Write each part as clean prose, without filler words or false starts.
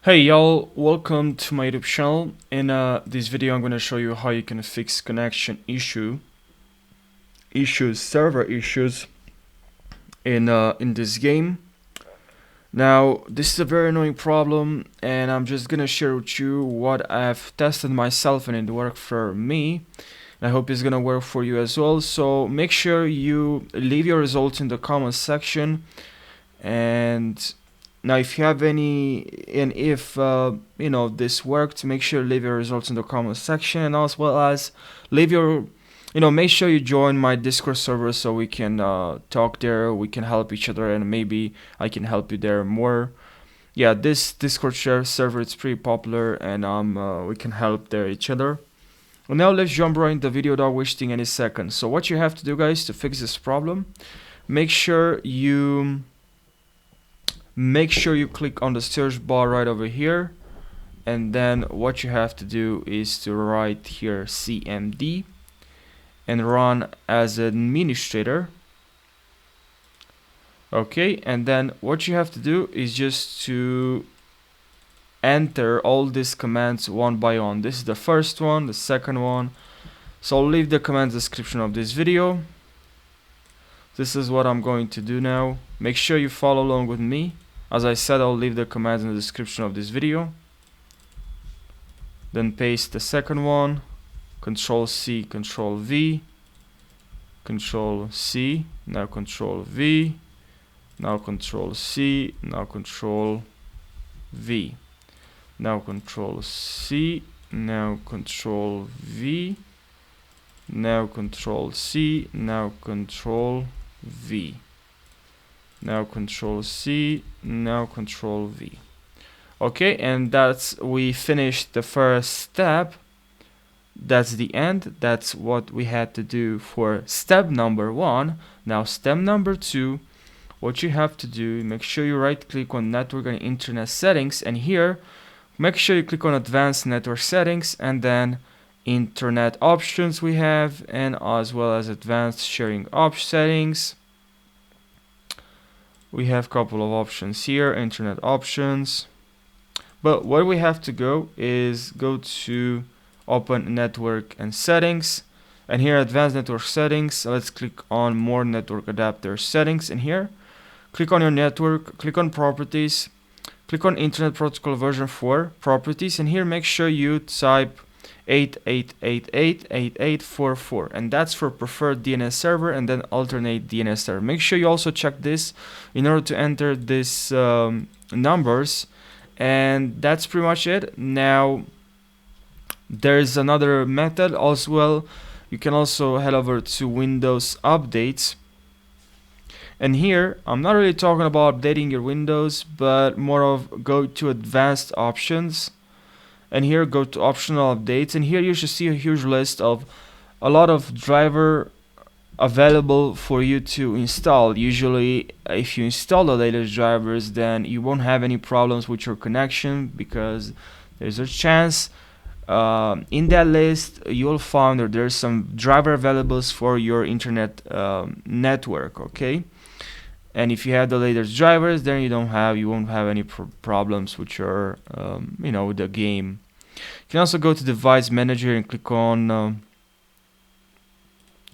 Hey y'all, welcome to my YouTube channel. In this video I'm going to show you how you can fix connection server issues in this game. Now this is a very annoying problem and I'm just going to share with you what I've tested myself and it worked for me. I hope it's going to work for you as well. So make sure you leave your results in the comment section. And now if you have if this worked, make sure to leave your results in the comment section, and as well as leave your make sure you join my Discord server so we can talk there, we can help each other, and maybe I can help you there more. Yeah, this Discord server is pretty popular, and we can help there each other. Well, now let's jump right into the video without wasting any seconds. So what you have to do, guys, to fix this problem, make sure you click on the search bar right over here, and then what you have to do is to write here cmd and run as an administrator. Okay, and then what you have to do is just to enter all these commands one by one. This is the first one, the second one. So I'll leave the command description of this video. This is what I'm going to do now. Make sure you follow along with me. As I said, I'll leave the commands in the description of this video. Then paste the second one. Control C, Control V, Control C, now Control V, now Control C, now Control V, now Control C, now Control V, now Control C, now Control V, now Control C, now Control V. Okay, and we finished the first step. That's the end. That's what we had to do for step number 1. Now step number 2, what you have to do, make sure you right click on network and internet settings, and here make sure you click on advanced network settings, and then internet options we have, and as well as advanced sharing settings. We have a couple of options here, internet options, but where we have to go is go to open network and settings, and here advanced network settings. Let's click on more network adapter settings, and here click on your network, click on properties, click on internet protocol version 4 properties, and here make sure you type 88888844, and that's for preferred DNS server and then alternate DNS server. Make sure you also check this in order to enter these numbers, and that's pretty much it. Now there's another method as well. You can also head over to Windows updates, and here I'm not really talking about updating your Windows, but more of go to advanced options, and here go to optional updates, and here you should see a huge list of a lot of driver available for you to install. Usually if you install the latest drivers, then you won't have any problems with your connection, because there's a chance in that list you'll find that there's some driver availables for your internet network. Okay, and if you have the latest drivers, then you won't have any problems with your with the game. You can also go to device manager and click on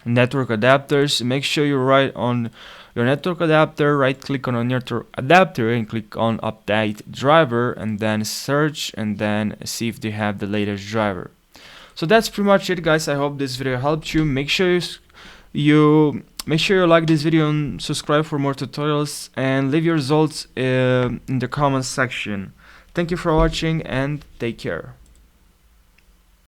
network adapters. Make sure you write on your network adapter, right click on a network adapter and click on update driver, and then search and then see if they have the latest driver. So that's pretty much it, guys. I hope this video helped you. Make sure you like this video and subscribe for more tutorials, and leave your results in the comments section. Thank you for watching and take care.